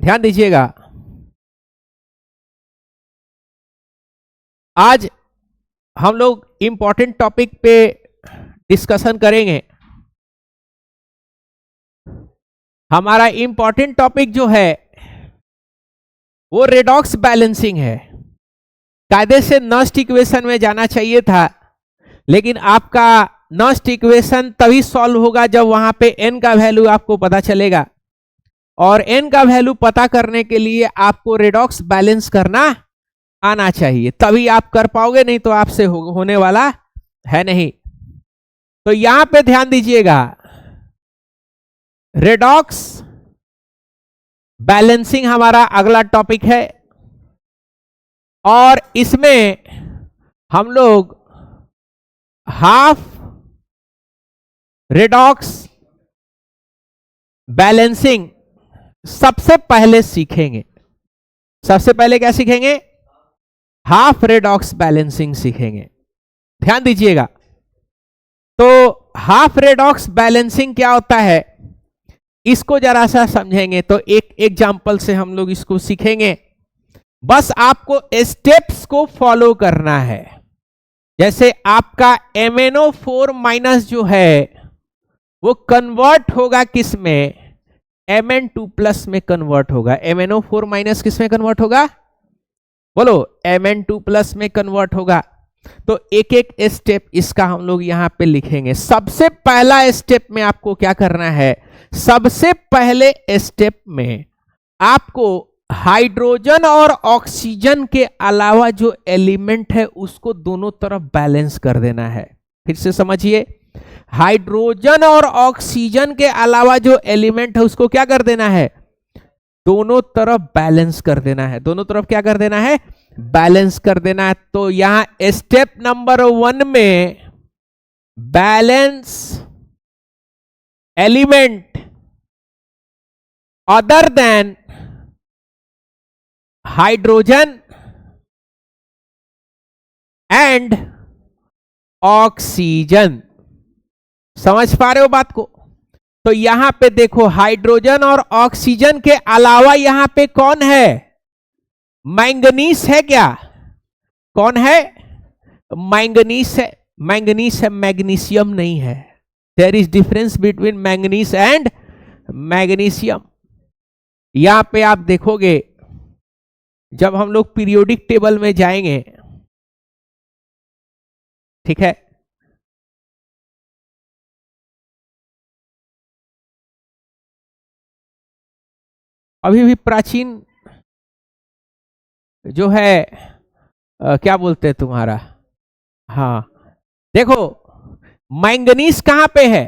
ध्यान दीजिएगा, आज हम लोग इंपॉर्टेंट टॉपिक पे डिस्कशन करेंगे। हमारा इंपॉर्टेंट टॉपिक जो है वो रेडॉक्स बैलेंसिंग है। कायदे से नस्ट इक्वेशन में जाना चाहिए था, लेकिन आपका नस्ट इक्वेशन तभी सॉल्व होगा जब वहां पे n का वैल्यू आपको पता चलेगा, और n का वैल्यू पता करने के लिए आपको रेडॉक्स बैलेंस करना आना चाहिए, तभी आप कर पाओगे, नहीं तो आपसे होने वाला है नहीं। तो यहां पे ध्यान दीजिएगा, रेडॉक्स बैलेंसिंग हमारा अगला टॉपिक है, और इसमें हम लोग हाफ रेडॉक्स बैलेंसिंग सबसे पहले सीखेंगे। सबसे पहले क्या सीखेंगे? हाफ रेडॉक्स बैलेंसिंग सीखेंगे। ध्यान दीजिएगा, तो हाफ रेडॉक्स बैलेंसिंग क्या होता है इसको जरा सा समझेंगे। तो एक एग्जांपल से हम लोग इसको सीखेंगे, बस आपको स्टेप्स को फॉलो करना है। जैसे आपका MnO4 माइनस जो है वो कन्वर्ट होगा किस में? Mn2 प्लस में कन्वर्ट होगा। MnO4 माइनस किस में कन्वर्ट होगा? बोलो, Mn2 प्लस में कन्वर्ट होगा। तो एक एक स्टेप इसका हम लोग यहां पे लिखेंगे। सबसे पहला स्टेप में आपको क्या करना है? सबसे पहले स्टेप में आपको हाइड्रोजन और ऑक्सीजन के अलावा जो एलिमेंट है उसको दोनों तरफ बैलेंस कर देना है। फिर से समझिए, हाइड्रोजन और ऑक्सीजन के अलावा जो एलिमेंट है उसको क्या कर देना है? दोनों तरफ बैलेंस कर देना है। दोनों तरफ क्या कर देना है? बैलेंस कर देना है। तो यहां स्टेप नंबर 1 में balance element other than hydrogen and oxygen. समझ पा रहे हो बात को? तो यहां पे देखो, हाइड्रोजन और ऑक्सीजन के अलावा यहां पे कौन है? मैंगनीज है क्या? कौन है? मैंगनीज है। मैंगनीज है, मैग्नीशियम नहीं है। There is difference between manganese and magnesium. यहां पे आप देखोगे, जब हम लोग पीरियोडिक टेबल में जाएंगे, ठीक है, अभी भी प्राचीन जो है क्या बोलते हैं तुम्हारा, हाँ देखो, मैंगनीज कहां पे है?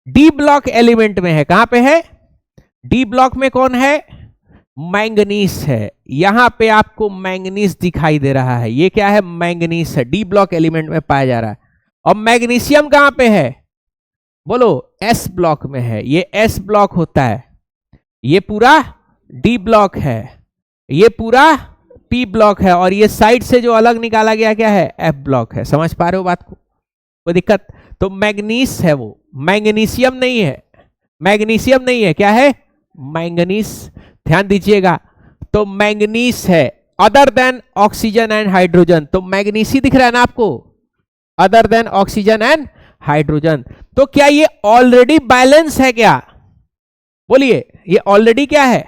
डी ब्लॉक एलिमेंट में है। कहां पे है? डी ब्लॉक में कौन है? मैंगनीज है। यहां पे आपको मैंगनीज दिखाई दे रहा है। ये क्या है? मैंगनीज है, डी ब्लॉक एलिमेंट में पाया जा रहा है। और मैग्नीशियम कहां पे है? बोलो, एस ब्लॉक में है। ये एस ब्लॉक होता है, ये पूरा डी ब्लॉक है, ये पूरा पी ब्लॉक है, और ये साइड से जो अलग निकाला गया क्या है? एफ ब्लॉक है। समझ पा रहे हो बात को? कोई दिक्कत? तो मैग्नीज है वो, मैग्नीशियम नहीं है। मैग्नीशियम नहीं है, क्या है? मैंगनीज। ध्यान दीजिएगा, तो मैंगनीज है other than oxygen and hydrogen. तो मैग्नीसी दिख रहा है ना आपको? Other than oxygen and hydrogen. तो क्या ये ऑलरेडी बैलेंस है क्या? बोलिए, ये ऑलरेडी क्या है?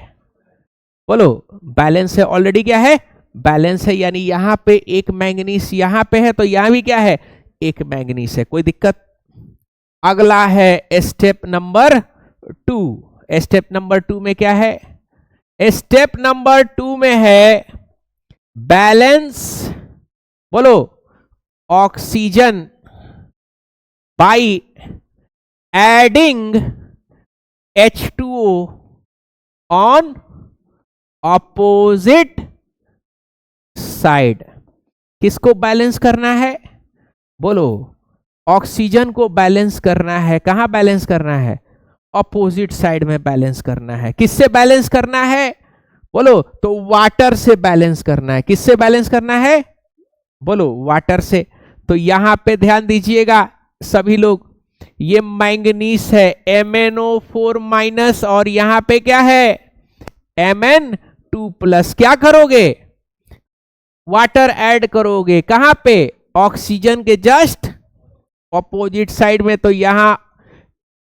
बोलो, बैलेंस है। ऑलरेडी क्या है? बैलेंस है। यानी यहां पे एक मैंगनीस यहां पे है, तो यहां भी क्या है? एक मैंगनीस है। कोई दिक्कत? अगला है स्टेप नंबर 2। स्टेप नंबर 2 में क्या है? स्टेप नंबर 2 में है बैलेंस, बोलो, oxygen by adding H2O on opposite side. किसको बैलेंस करना है? बोलो, ऑक्सीजन को बैलेंस करना है। कहां बैलेंस करना है? ऑपोजिट साइड में बैलेंस करना है। किससे बैलेंस करना है? बोलो, तो वाटर से बैलेंस करना है। किससे बैलेंस करना है? बोलो, वाटर से। तो यहां पे ध्यान दीजिएगा सभी लोग, ये मैंगनीज है MnO4 माइनस, और यहां पे क्या है? Mn2+, क्या करोगे, वाटर ऐड करोगे, कहां पे, ऑक्सीजन के जस्ट ऑपोजिट साइड में। तो यहां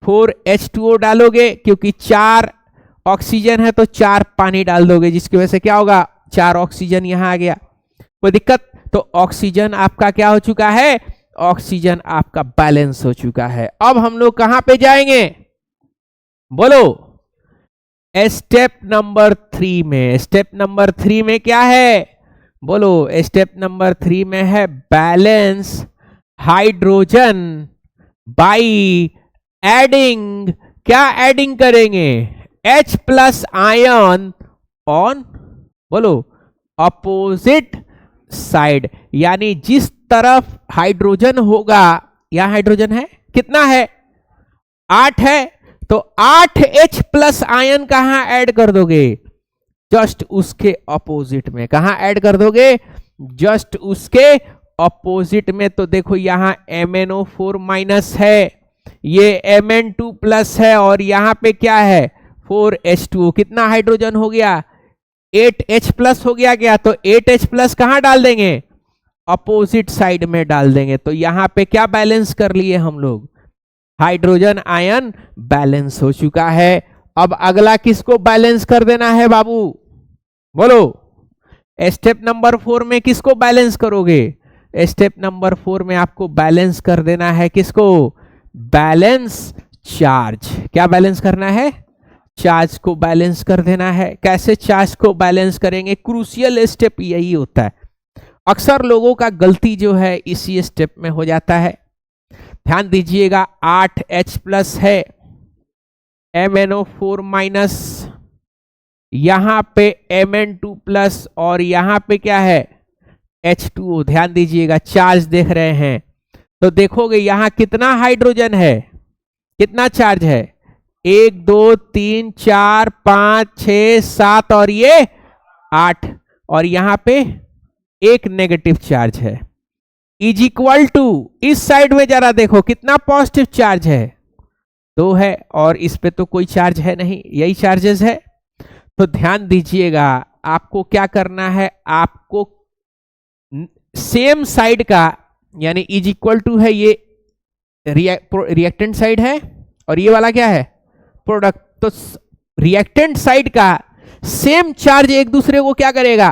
4H2O डालोगे, क्योंकि 4 ऑक्सीजन है तो 4 पानी डाल दोगे, जिसकी वजह से क्या होगा, 4 ऑक्सीजन यहां आ गया, कोई दिक्कत। तो ऑक्सीजन आपका क्या हो चुका है, ऑक्सीजन आपका बैलेंस हो चुका है। अब हम लोग कहां पे जाएंगे, बोलो, स्टेप नंबर 3 में। स्टेप नंबर 3 में क्या है, बोलो, स्टेप नंबर 3 में है बैलेंस हाइड्रोजन बाई एडिंग, क्या एडिंग करेंगे, H+ आयन ऑन, बोलो, अपोजिट साइड, यानी जिस तरफ हाइड्रोजन होगा, यहां हाइड्रोजन है, कितना है, 8 है, तो 8H+ आयन कहां ऐड कर दोगे, जस्ट उसके ऑपोजिट में। कहां ऐड कर दोगे, जस्ट उसके ऑपोजिट में। तो देखो यहां MnO4- है, ये Mn2+ है, और यहां पे क्या है, 4H2O, कितना हाइड्रोजन हो गया, 8H+ हो गया क्या, तो 8H+ कहां डाल देंगे, अपोजिट साइड में डाल देंगे। तो यहां पे क्या बैलेंस कर लिए हम लोग, हाइड्रोजन आयन बैलेंस हो चुका है। अब अगला किसको बैलेंस कर देना है बाबू, बोलो, स्टेप नंबर 4 में किसको बैलेंस करोगे, स्टेप नंबर 4 में आपको बैलेंस कर देना है किसको, बैलेंस चार्ज। क्या बैलेंस करना है, चार्ज को बैलेंस कर देना है। कैसे चार्ज को बैलेंस करेंगे, क्रूशियल स्टेप यही होता है। अक्सर लोगों का गलती जो है इसी स्टेप में हो जाता है। ध्यान दीजिएगा, 8H+ है, MnO4-, यहां पे Mn2+, और यहां पे क्या है, H2O। ध्यान दीजिएगा, चार्ज देख रहे हैं तो देखोगे यहां कितना हाइड्रोजन है, कितना चार्ज है, 1 2 3 4 5 6 7 और ये 8, और यहां पे एक नेगेटिव चार्ज है। इज इक्वल टू, इस साइड में जरा देखो कितना पॉजिटिव चार्ज है, 2 है, और इस पे तो कोई चार्ज है नहीं, यही चार्जेस है। तो ध्यान दीजिएगा, आपको क्या करना है, आपको सेम साइड का, यानी इज इक्वल टू है, ये रिएक्टेंट साइड है, और ये वाला क्या है, प्रोडक्ट। तो रिएक्टेंट साइड का सेम चार्ज एक दूसरे को क्या करेगा,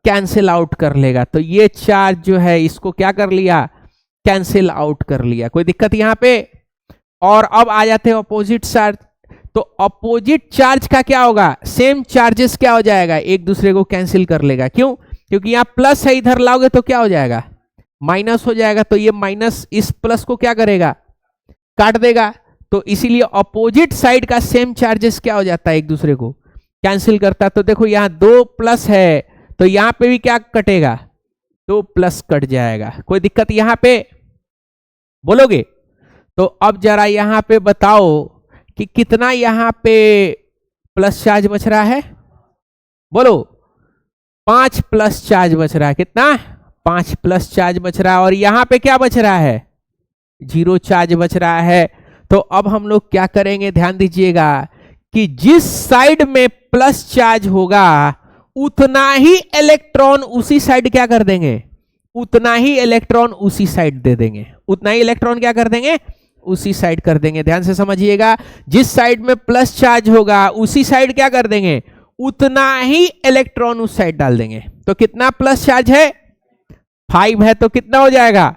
कैंसिल आउट कर लेगा। तो ये चार्ज जो है इसको क्या कर लिया, कैंसिल आउट कर लिया, कोई दिक्कत यहां पे। और अब आ जाते हैं अपोजिट चार्ज। तो अपोजिट चार्ज का क्या होगा, सेम चार्जेस क्या हो जाएगा, एक दूसरे को कैंसिल कर लेगा। क्यों, क्योंकि यहां प्लस है, इधर लाओगे तो क्या हो जाएगा, माइनस हो जाएगा। तो ये माइनस इस प्लस को क्या करेगा, काट देगा। तो इसीलिए अपोजिट साइड का सेम चार्जेस क्या हो जाता है, एक दूसरे को कैंसिल करता है। तो देखो यहां 2 प्लस है, तो यहां पे भी क्या कटेगा, 2 प्लस कट जाएगा, कोई दिक्कत यहां पे, बोलोगे। तो अब जरा यहां पे बताओ कि कितना यहां पे प्लस चार्ज बच रहा है, बोलो, 5 प्लस चार्ज बच रहा है, कितना, 5 प्लस चार्ज बच रहा है। और यहां पे क्या बच रहा है, 0 चार्ज बच रहा है। तो अब हम लोग क्या करेंगे, ध्यान दीजिएगा कि जिस साइड में प्लस चार्ज होगा उतना ही इलेक्ट्रॉन उसी साइड क्या कर देंगे, उतना ही इलेक्ट्रॉन उसी साइड दे देंगे, उतना ही इलेक्ट्रॉन क्या कर देंगे, उसी साइड कर देंगे। ध्यान से समझिएगा, जिस साइड में प्लस चार्ज होगा उसी साइड क्या कर देंगे, उतना ही इलेक्ट्रॉन उस साइड डाल देंगे। तो कितना प्लस चार्ज है, 5 है, तो कितना हो जाएगा,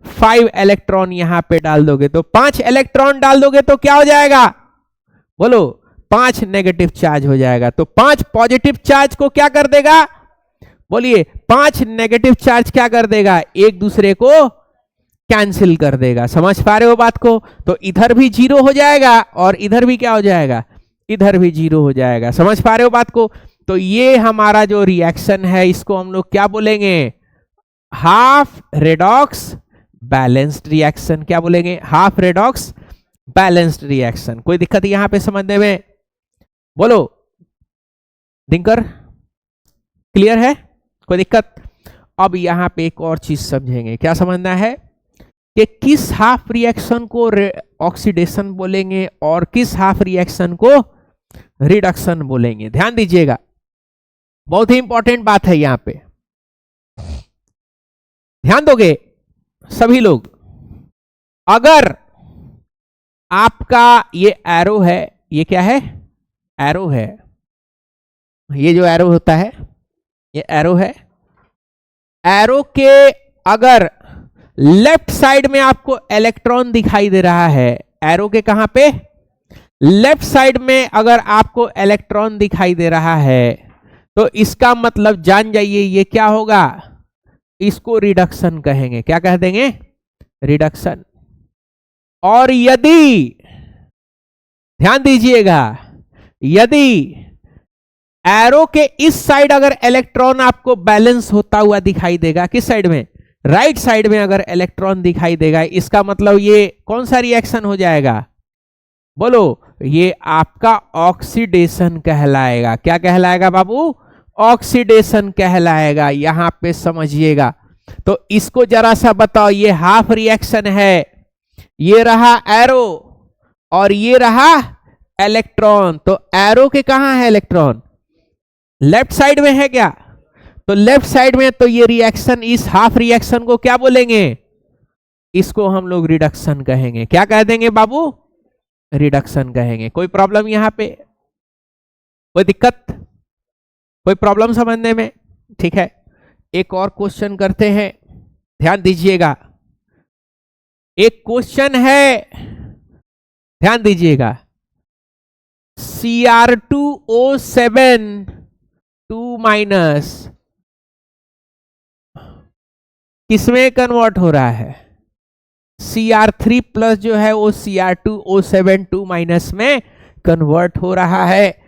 5 इलेक्ट्रॉन यहां पे डाल दोगे। तो 5 इलेक्ट्रॉन डाल दोगे तो क्या हो जाएगा, बोलो, 5 नेगेटिव चार्ज हो जाएगा। तो 5 पॉजिटिव चार्ज को क्या कर देगा, बोलिए, 5 नेगेटिव चार्ज क्या कर देगा, एक दूसरे को कैंसिल कर देगा। समझ पा रहे हो बात को। तो इधर भी 0 हो जाएगा और इधर भी क्या हो जाएगा, इधर भी 0 हो जाएगा। समझ पा रहे हो बात को। तो ये हमारा जो रिएक्शन है इसको हम लोग क्या बोलेंगे, हाफ रेडॉक्स बैलेंस्ड रिएक्शन। क्या बोलेंगे, हाफ रेडॉक्स बैलेंस्ड रिएक्शन। कोई दिक्कत यहां पे समझने में, बोलो दिनकर, क्लियर है, कोई दिक्कत। अब यहां पे एक और चीज समझेंगे, क्या समझना है कि किस हाफ रिएक्शन को ऑक्सीडेशन बोलेंगे और किस हाफ रिएक्शन को रिडक्शन बोलेंगे। ध्यान दीजिएगा, बहुत ही इंपॉर्टेंट बात है यहां पे, ध्यान दोगे सभी लोग। अगर आपका ये एरो है, ये क्या है, एरो है, ये जो एरो होता है ये एरो है, एरो के अगर लेफ्ट साइड में आपको इलेक्ट्रॉन दिखाई दे रहा है, एरो के कहां पे, लेफ्ट साइड में अगर आपको इलेक्ट्रॉन दिखाई दे रहा है तो इसका मतलब जान जाइए ये क्या होगा, इसको रिडक्शन कहेंगे। क्या कह देंगे, रिडक्शन। और यदि, ध्यान दीजिएगा, यदि एरो के इस साइड अगर इलेक्ट्रॉन आपको बैलेंस होता हुआ दिखाई देगा, किस साइड में, राइट साइड में अगर इलेक्ट्रॉन दिखाई देगा, इसका मतलब ये कौन सा रिएक्शन हो जाएगा, बोलो, ये आपका ऑक्सीडेशन कहलाएगा। क्या कहलाएगा बाबू, ऑक्सीडेशन कहलाएगा। यहां पे समझिएगा, तो इसको जरा सा बताओ, ये हाफ रिएक्शन है, ये रहा एरो और ये रहा इलेक्ट्रॉन, तो एरो के कहां है इलेक्ट्रॉन, लेफ्ट साइड में है क्या, तो लेफ्ट साइड में, तो ये रिएक्शन, इस हाफ रिएक्शन को क्या बोलेंगे, इसको हम लोग रिडक्शन कहेंगे। क्या कह देंगे बाबू, रिडक्शन कहेंगे। कोई प्रॉब्लम यहां पे, कोई दिक्कत, कोई प्रॉब्लम समझने में, ठीक है। एक और क्वेश्चन करते हैं, ध्यान दीजिएगा, एक क्वेश्चन है, ध्यान दीजिएगा, Cr2O7 2 माइनस किसमें कन्वर्ट हो रहा है, Cr3 प्लस जो है वो Cr2O7 2 माइनस में कन्वर्ट हो रहा है।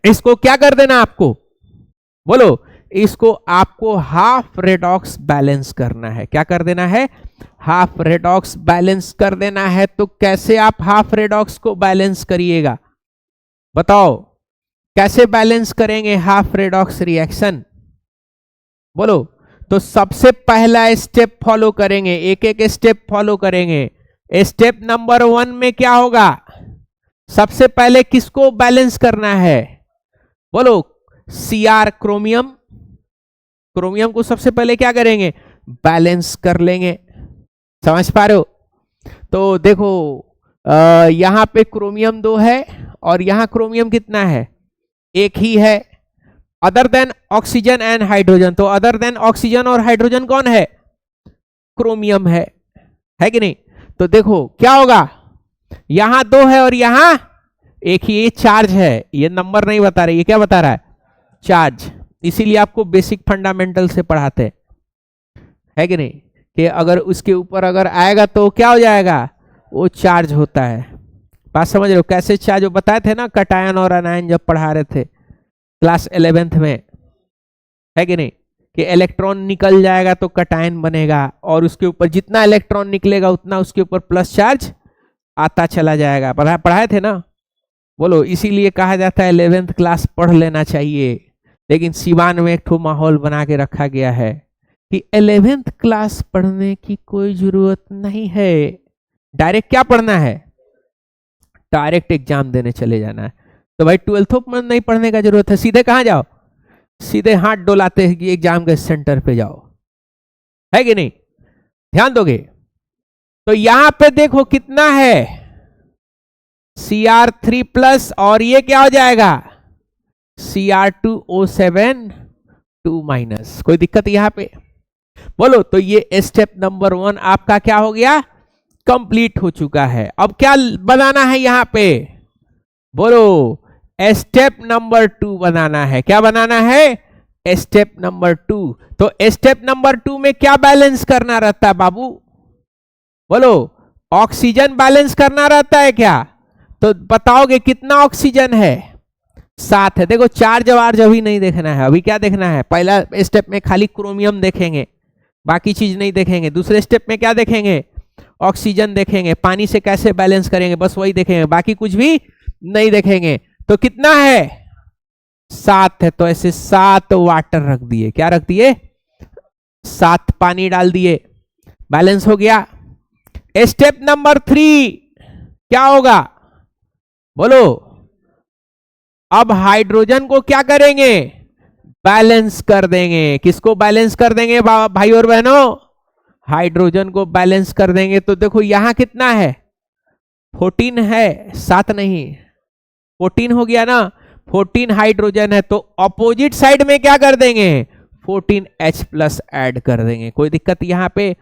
इसको क्या कर देना आपको, बोलो, इसको आपको हाफ रेडॉक्स बैलेंस करना है। क्या कर देना है, हाफ रेडॉक्स बैलेंस कर देना है। तो कैसे आप हाफ रेडॉक्स को बैलेंस करिएगा, बताओ, कैसे बैलेंस करेंगे हाफ रेडॉक्स रिएक्शन, बोलो। तो सबसे पहला स्टेप फॉलो करेंगे, एक एक स्टेप फॉलो करेंगे। स्टेप नंबर 1 में क्या होगा, सबसे पहले किसको बैलेंस करना है, बोलो, Cr क्रोमियम, क्रोमियम को सबसे पहले क्या करेंगे, बैलेंस कर लेंगे। समझ पा रहे हो, तो देखो यहां पे क्रोमियम 2 है और यहां क्रोमियम कितना है, एक ही है, other than oxygen and hydrogen. तो अदर देन ऑक्सीजन और हाइड्रोजन कौन है, क्रोमियम है कि नहीं। तो देखो क्या होगा, यहां 2 है और यहां एक ही, ये चार्ज है, ये नंबर नहीं बता रहे, ये क्या बता रहा है, चार्ज। इसीलिए आपको बेसिक फंडामेंटल से पढ़ाते है कि नहीं, कि अगर उसके ऊपर अगर आएगा तो क्या हो जाएगा, वो चार्ज होता है। बात समझ रहे हो, कैसे चार्ज, जो बताए थे ना कटायन और अनायन जब पढ़ा रहे थे क्लास 11th में, है कि नहीं, कि इलेक्ट्रॉन निकल जाएगा तो कटायन बनेगा और उसके ऊपर जितना इलेक्ट्रॉन निकलेगा उतना उसके ऊपर प्लस चार्ज आता चला जाएगा। पढ़ाए थे ना, बोलो। इसीलिए कहा जाता है 11th क्लास पढ़ लेना चाहिए, लेकिन सिवान में एक ठो माहौल बना के रखा गया है कि 11th क्लास पढ़ने की कोई जरूरत नहीं है, डायरेक्ट क्या पढ़ना है, डायरेक्ट एग्जाम देने चले जाना है। तो भाई 12th में नहीं पढ़ने का जरूरत है, सीधे कहां जाओ, सीधे हाथ डोलाते हैं कि एग्जाम के सेंटर पे जाओ, है कि नहीं, ध्यान दोगे। तो यहां पे देखो कितना है, Cr3 प्लस और ये क्या हो जाएगा, Cr2O7 2 माइनस। कोई दिक्कत यहां पे, बोलो। तो ये स्टेप नंबर 1 आपका क्या हो गया, कंप्लीट हो चुका है। अब क्या बनाना है यहां पे, बोलो, स्टेप नंबर 2 बनाना है। क्या बनाना है, स्टेप नंबर 2। तो स्टेप नंबर 2 में क्या बैलेंस करना रहता है बाबू, बोलो, ऑक्सीजन बैलेंस करना रहता है क्या, तो बताओगे कितना ऑक्सीजन है, 7 है। देखो चार्ज वार्ज अभी नहीं देखना है, अभी क्या देखना है, पहला स्टेप में खाली क्रोमियम देखेंगे, बाकी चीज नहीं देखेंगे। दूसरे स्टेप में क्या देखेंगे, ऑक्सीजन देखेंगे, पानी से कैसे बैलेंस करेंगे, बस वही देखेंगे, बाकी कुछ भी नहीं देखेंगे। तो कितना है, 7 है, तो ऐसे 7 वाटर रख दिए, क्या रख दिए, 7 पानी डाल दिए, बैलेंस हो गया। स्टेप नंबर 3 क्या होगा, बोलो, अब हाइड्रोजन को क्या करेंगे, बैलेंस कर देंगे। किसको बैलेंस कर देंगे भाई और बहनों, हाइड्रोजन को बैलेंस कर देंगे। तो देखो यहां कितना है, 14 है, 7 नहीं, 14 हो गया ना, 14 हाइड्रोजन है, तो ऑपोजिट साइड में क्या कर देंगे, 14H प्लस ऐड कर देंगे। कोई दिक्कत यहां पे।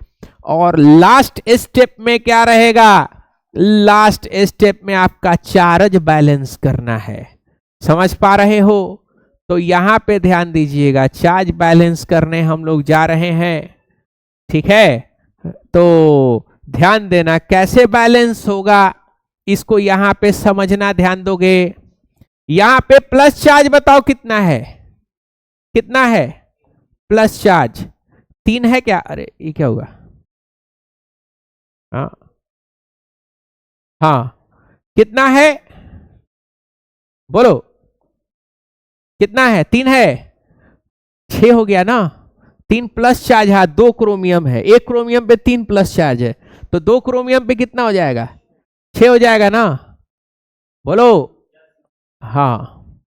और लास्ट स्टेप में क्या रहेगा, लास्ट स्टेप में आपका चार्ज बैलेंस करना है। समझ पा रहे हो, तो यहां पे ध्यान दीजिएगा, चार्ज बैलेंस करने हम लोग जा रहे हैं, ठीक है। तो ध्यान देना कैसे बैलेंस होगा, इसको यहां पे समझना, ध्यान दोगे। यहां पे प्लस चार्ज बताओ कितना है, कितना है प्लस चार्ज, 3 है क्या, अरे ये क्या हुआ, हाँ हाँ कितना है, बोलो कितना है, 3 है, 6 हो गया ना, 3 प्लस चार्ज है, 2 क्रोमियम है, एक क्रोमियम पे 3 प्लस चार्ज है, तो 2 क्रोमियम पे कितना हो जाएगा, 6 हो जाएगा ना, बोलो। हाँ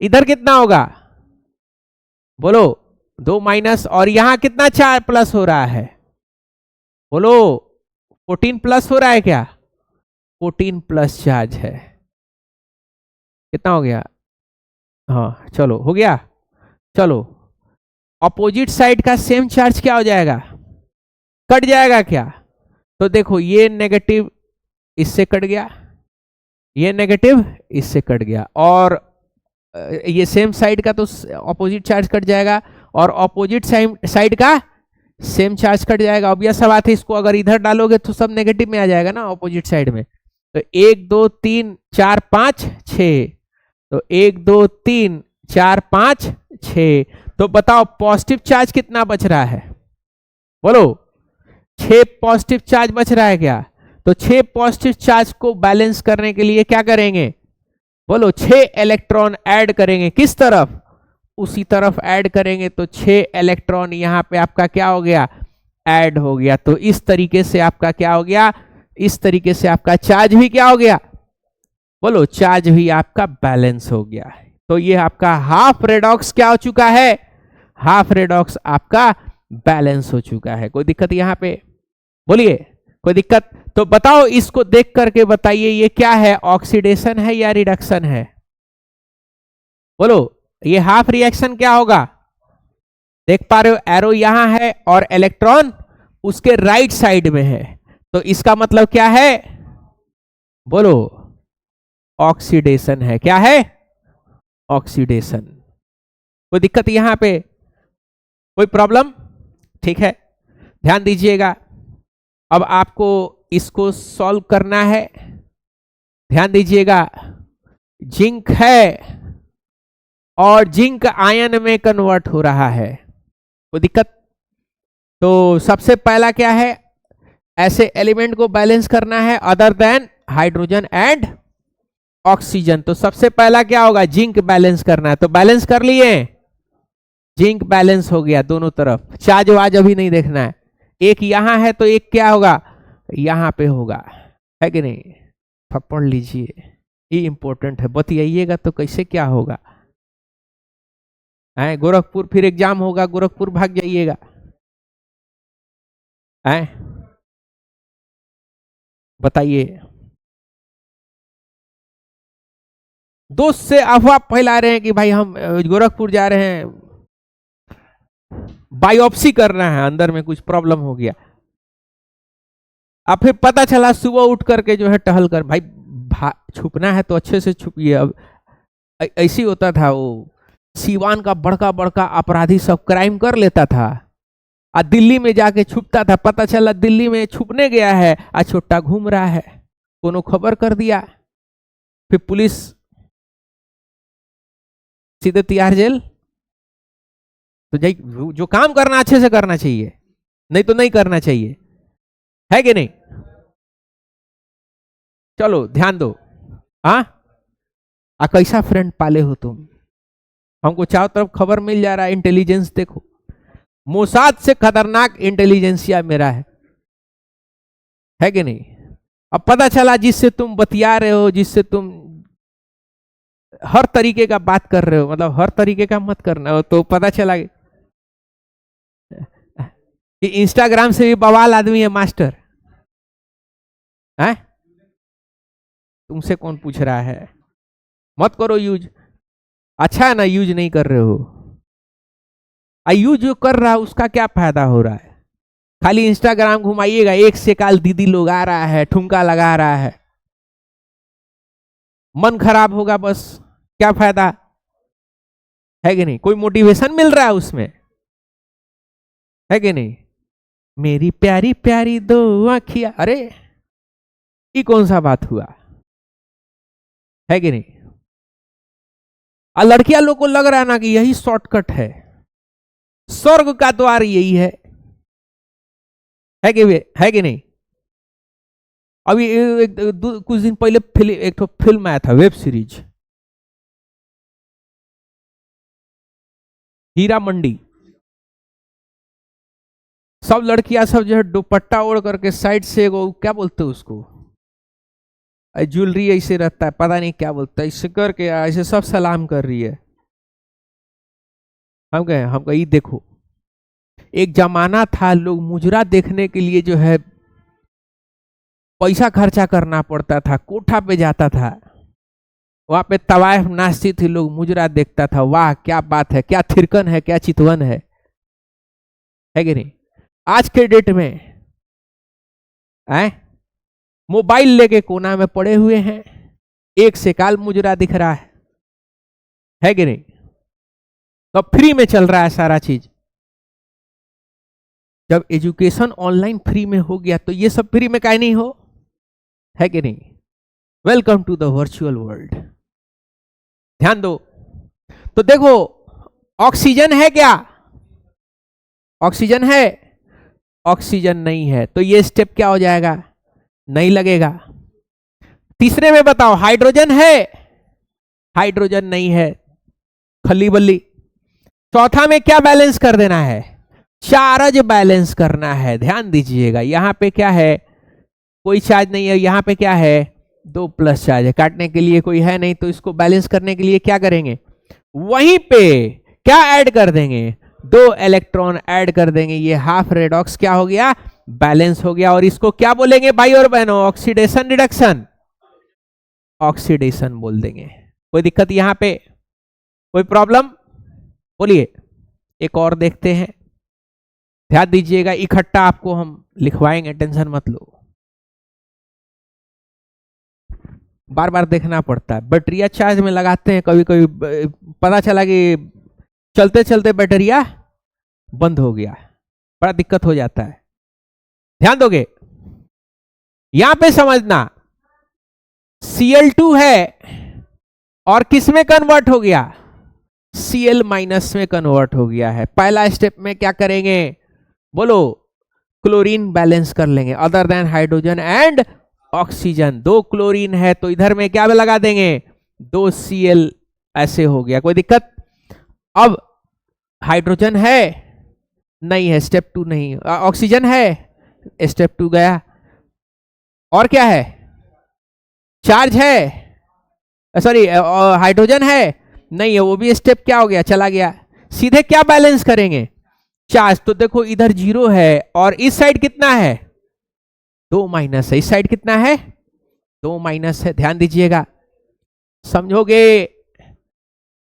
इधर कितना होगा, बोलो 2 माइनस, और यहां कितना 4 प्लस हो रहा है, बोलो 14 प्लस हो रहा है क्या, 14 प्लस चार्ज है, कितना हो गया, हाँ चलो हो गया। चलो अपोजिट साइड का सेम चार्ज क्या हो जाएगा, कट जाएगा क्या, तो देखो ये नेगेटिव इससे कट गया, ये नेगेटिव इससे कट गया, और ये सेम साइड का तो अपोजिट चार्ज कट जाएगा, और अपोजिट साइड का सेम चार्ज कट जाएगा। अब यह सब बात है, इसको अगर इधर डालोगे तो सब नेगेटिव में आ जाएगा ना अपोजिट साइड में। तो 1 2 3 4 5 6, तो 1 2 3 4 5 6, तो बताओ पॉजिटिव चार्ज कितना बच रहा है, बोलो 6 पॉजिटिव चार्ज बच रहा है क्या, तो 6 पॉजिटिव चार्ज को बैलेंस करने के लिए क्या करेंगे, बोलो 6 इलेक्ट्रॉन ऐड करेंगे, किस तरफ, उसी तरफ ऐड करेंगे, तो 6 इलेक्ट्रॉन यहां पे आपका क्या हो गया, ऐड हो गया। तो इस तरीके से आपका क्या हो गया, इस तरीके से आपका चार्ज भी क्या हो गया, बोलो चार्ज भी आपका बैलेंस हो गया। तो ये आपका हाफ रेडॉक्स क्या हो चुका है, हाफ रेडॉक्स आपका बैलेंस हो चुका है। कोई दिक्कत यहां पे, बोलिए कोई दिक्कत, तो बताओ इसको देख करके बताइए ये क्या है, ऑक्सीडेशन है या रिडक्शन है, बोलो ये हाफ रिएक्शन क्या होगा, देख पा रहे हो एरो यहां है और इलेक्ट्रॉन उसके राइट साइड में है, तो इसका मतलब क्या है, बोलो ऑक्सीडेशन है, क्या है, ऑक्सीडेशन। कोई दिक्कत यहां पे, कोई प्रॉब्लम, ठीक है। ध्यान दीजिएगा, अब आपको इसको सॉल्व करना है, ध्यान दीजिएगा, जिंक है और जिंक आयन में कन्वर्ट हो रहा है, कोई दिक्कत। तो सबसे पहला क्या है, ऐसे एलिमेंट को बैलेंस करना है other than hydrogen and oxygen, तो सबसे पहला क्या होगा, जिंक बैलेंस करना है, तो बैलेंस कर लिए, जिंक बैलेंस हो गया दोनों तरफ, चार्ज वाज अभी नहीं देखना है, एक यहां है तो एक क्या होगा, यहां पे होगा, है कि नहीं, पढ़ लीजिए, ये इंपॉर्टेंट है, बतियाइएगा तो कैसे क्या होगा, है गोरखपुर फिर एग्जाम होगा, गोरखपुर भाग जाइएगा, है बताइए, दोस्त से अफवाह फैला रहे हैं कि भाई हम गोरखपुर जा रहे हैं, बायोप्सी करना है, अंदर में कुछ प्रॉब्लम हो गया, अब फिर पता चला सुबह उठ करके जो है टहल कर, भाई छुपना है तो अच्छे से छुपिए। अब ऐसी होता था, वो सीवान का बड़का बड़का अपराधी सब क्राइम कर लेता था, आ दिल्ली में जाके छुपता था, पता चला दिल्ली में छुपने गया है, आ छोटा घूम रहा है, कोनो खबर कर दिया, फिर पुलिस सीधे तिहाड़ जेल। तो जो काम करना अच्छे से करना चाहिए, नहीं तो नहीं करना चाहिए, है कि नहीं। चलो ध्यान दो, हाँ कैसा फ्रेंड पाले हो तुम, हमको चारों तरफ खबर मिल जा रहा है, इंटेलिजेंस देखो, मोसाद से खतरनाक इंटेलिजेंसिया मेरा है कि नहीं। अब पता चला जिससे तुम बतिया रहे हो, जिससे तुम हर तरीके का बात कर रहे हो, मतलब हर तरीके का मत करना हो, तो पता चला कि इंस्टाग्राम से भी बवाल आदमी है मास्टर है। तुमसे कौन पूछ रहा है? मत करो यूज। अच्छा है ना, यूज नहीं कर रहे हो। यूज जो कर रहा है उसका क्या फायदा हो रहा है? खाली इंस्टाग्राम घुमाइएगा, एक से काल दीदी लोग आ रहा है, ठुमका लगा रहा है, मन खराब होगा बस। क्या फायदा है कि नहीं? कोई मोटिवेशन मिल रहा है उसमें? है कि नहीं? मेरी प्यारी प्यारी दो आँखियां, अरे ये कौन सा बात हुआ? है कि नहीं? और लड़कियां लोग को लग रहा है ना कि यही शॉर्टकट है, स्वर्ग का द्वार यही है कि नहीं? अभी कुछ दिन पहले एक तो फिल्म आया था, वेब सीरीज, हीरा मंडी। सब लड़कियां सब जो है दुपट्टा ओढ़ करके साइड से वो क्या बोलते हैं उसको, ज्वेलरी ऐसे रहता है, पता नहीं क्या बोलता है, इससे करके ऐसे सब सलाम कर रही है। हम कहे देखो, एक जमाना था लोग मुजरा देखने के लिए जो है पैसा खर्चा करना पड़ता था, कोठा पे जाता था, वहां पे तवायफ नाचती थी, लोग मुजरा देखता था, वाह क्या बात है, क्या थिरकन है, क्या चितवन है कि नहीं? आज के डेट में मोबाइल लेके कोना में पड़े हुए हैं, एक से काल मुजरा दिख रहा है कि नहीं? तो फ्री में चल रहा है सारा चीज। जब एजुकेशन ऑनलाइन फ्री में हो गया तो ये सब फ्री में काहे नहीं हो? है कि नहीं? Welcome to the virtual world. ध्यान दो। तो देखो, ऑक्सीजन है क्या? ऑक्सीजन है? ऑक्सीजन नहीं है, तो ये स्टेप क्या हो जाएगा? नहीं लगेगा। तीसरे में बताओ, हाइड्रोजन है? हाइड्रोजन नहीं है, खली बल्ली। चौथा में क्या बैलेंस कर देना है? चार्ज बैलेंस करना है। ध्यान दीजिएगा, यहां पे क्या है? कोई चार्ज नहीं है, यहां पे क्या है? 2 प्लस चार्ज है, काटने के लिए कोई है नहीं, तो इसको बैलेंस करने के लिए क्या करेंगे? वहीं पे क्या ऐड कर देंगे? 2 इलेक्ट्रॉन ऐड कर देंगे। ये हाफ रेडॉक्स क्या हो गया? बैलेंस हो गया। और इसको क्या बोलेंगे भाई और बहनों? ऑक्सीडेशन रिडक्शन, ऑक्सीडेशन बोल देंगे। कोई दिक्कत यहां पे? कोई प्रॉब्लम? बोलिए। एक और देखते हैं, ध्यान दीजिएगा, इकट्ठा आपको हम लिखवाएंगे, टेंशन मत लो। बार बार देखना पड़ता है, बैटरिया चार्ज में लगाते हैं, कभी कभी पता चला कि चलते चलते बैटरिया बंद हो गया, बड़ा दिक्कत हो जाता है। ध्यान दोगे? यहां पे समझना, Cl2 है और किस में कन्वर्ट हो गया? Cl- में कन्वर्ट हो गया है। पहला स्टेप में क्या करेंगे? बोलो। क्लोरीन बैलेंस कर लेंगे, other than hydrogen and oxygen. 2 chlorine है तो इधर में क्या लगा देंगे? 2 Cl, ऐसे हो गया। कोई दिक्कत? अब हाइड्रोजन है? नहीं है, स्टेप 2 नहीं। ऑक्सीजन है? स्टेप 2 गया। और क्या है? चार्ज है? सॉरी, हाइड्रोजन है? नहीं है, वो भी स्टेप क्या हो गया? चला गया। सीधे क्या बैलेंस करेंगे? चार्ज। तो देखो, इधर 0 है और इस साइड कितना है? 2 माइनस है। इस साइड कितना है? 2 माइनस है। ध्यान दीजिएगा, समझोगे?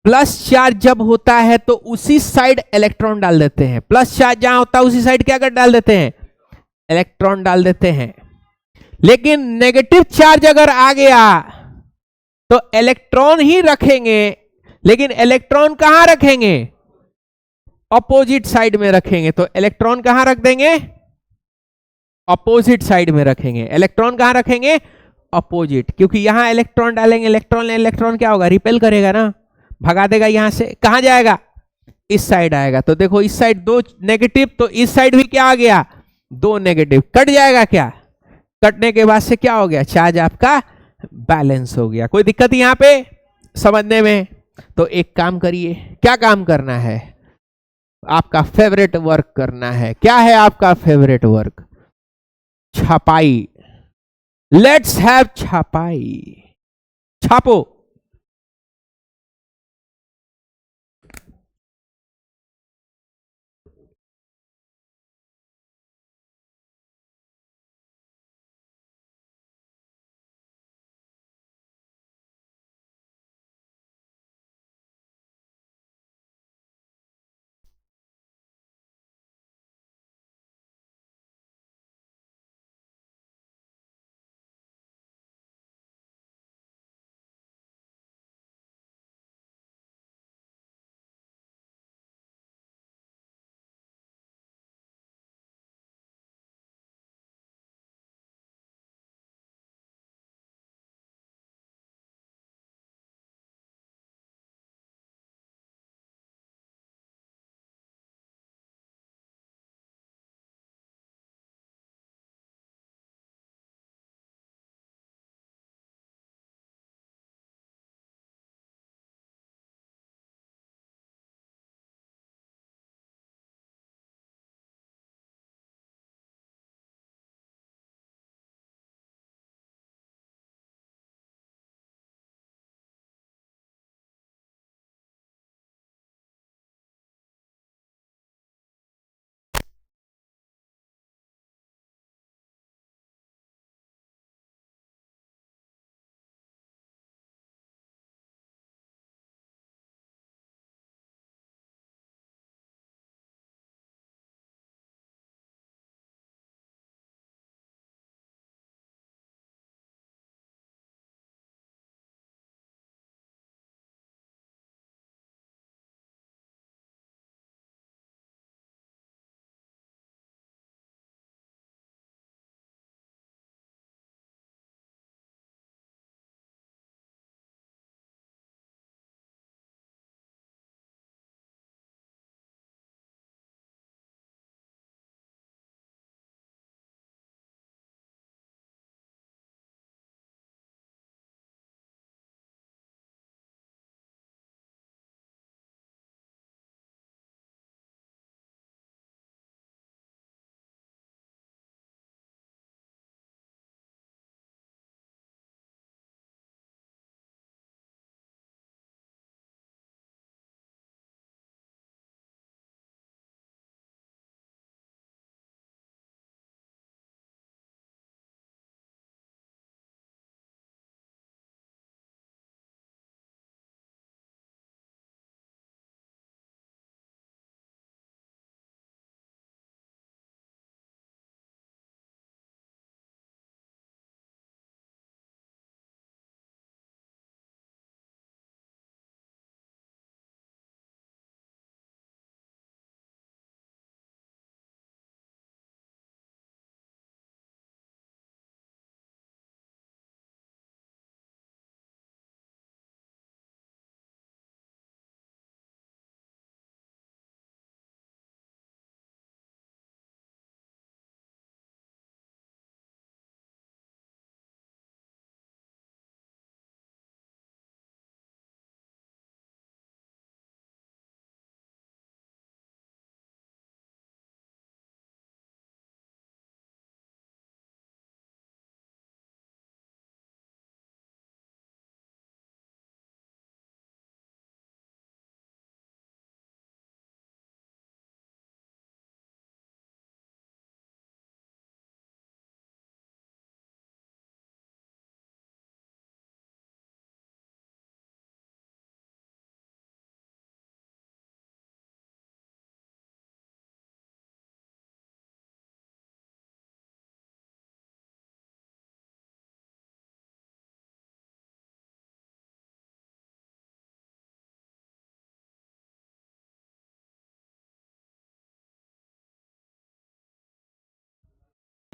प्लस चार्ज जब होता है तो उसी साइड इलेक्ट्रॉन डाल देते हैं। प्लस चार्ज जहां होता है उसी साइड क्या कर डाल देते हैं? इलेक्ट्रॉन डाल देते हैं। लेकिन नेगेटिव चार्ज अगर आ गया तो इलेक्ट्रॉन ही रखेंगे, लेकिन इलेक्ट्रॉन कहां रखेंगे? अपोजिट साइड में रखेंगे। तो इलेक्ट्रॉन कहां रख देंगे? अपोजिट साइड में रखेंगे। इलेक्ट्रॉन कहां रखेंगे? अपोजिट, क्योंकि यहां इलेक्ट्रॉन डालेंगे, इलेक्ट्रॉन क्या होगा? रिपेल करेगा ना, भगा देगा यहां से। कहां जाएगा? इस साइड आएगा। तो देखो, इस साइड 2 नेगेटिव, तो इस साइड भी क्या आ गया? 2 नेगेटिव। कट जाएगा क्या? कटने के बाद से क्या हो गया? चार्ज आपका बैलेंस हो गया। कोई दिक्कत यहां पे समझने में? तो एक काम करिए, क्या काम करना है? आपका फेवरेट वर्क करना है। क्या है आपका फेवरेट वर्क? छपाई। लेट्स हैव छपाई। छापो।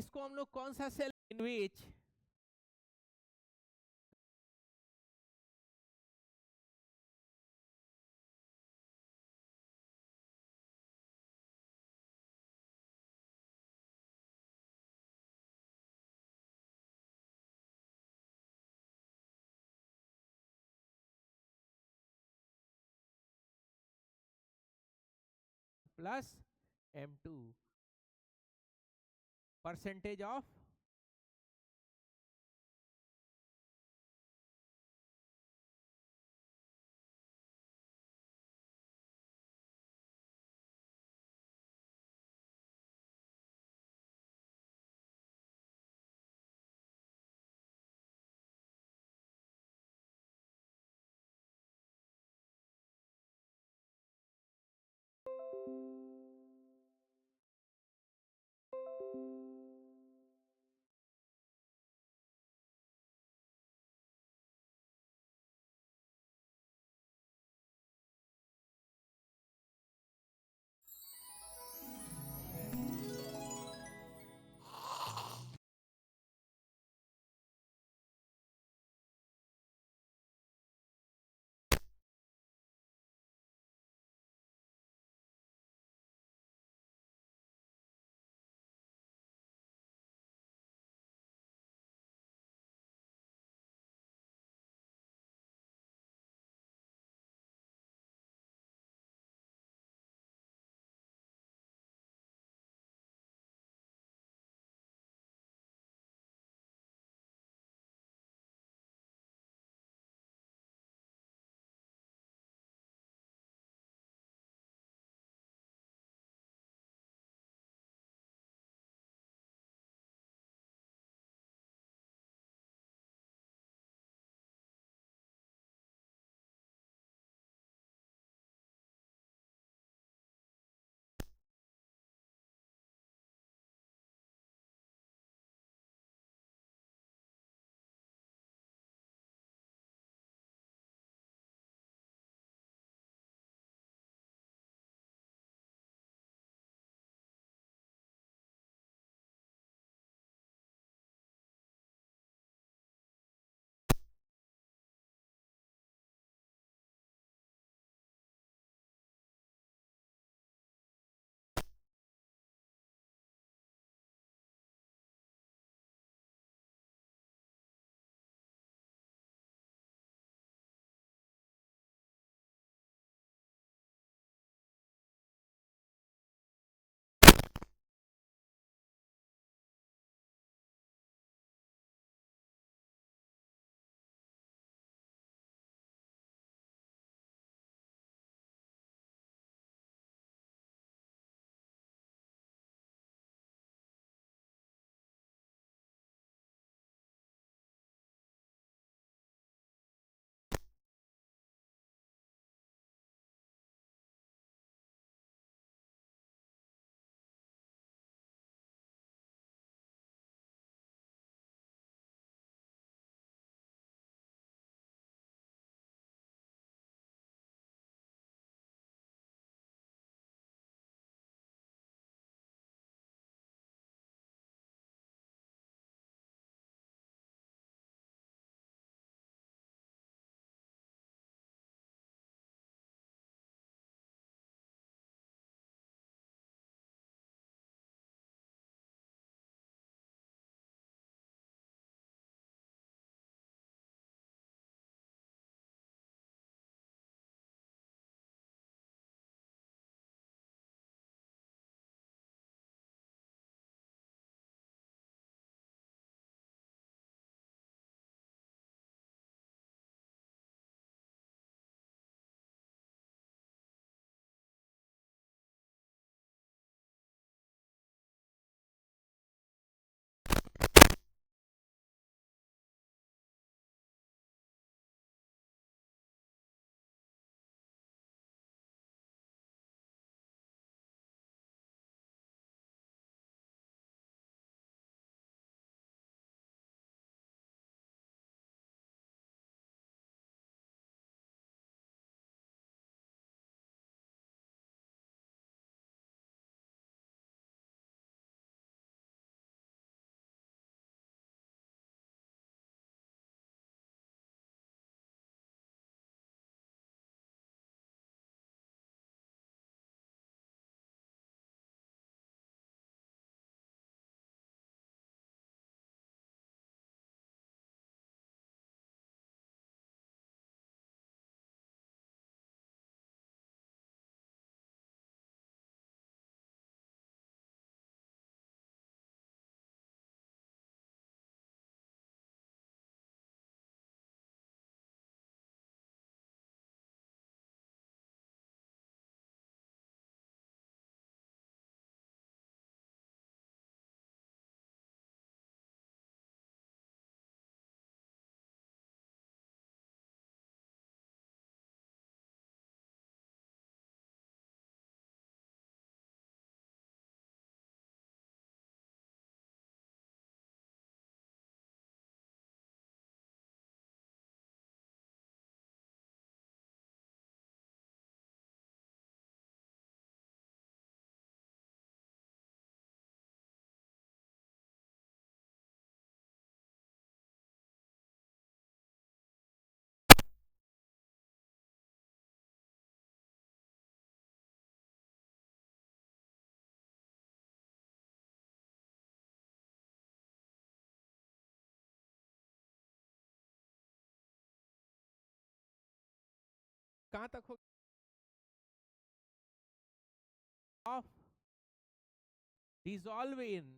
इसको हम लोग कौन सा cell in which plus M2 percentage of कहां तक हो, ऑफ डिसॉल्व इन,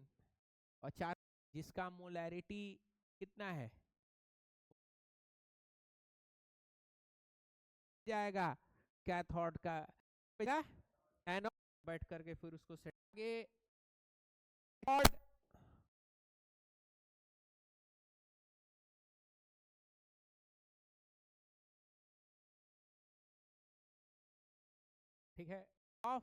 और चार जिसका मोलैरिटी कितना है जाएगा कैथोड का, एनोड बैठ करके फिर उसको सेट ठीक है, ऑफ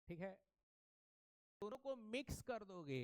ठीक है, दोनों को मिक्स कर दोगे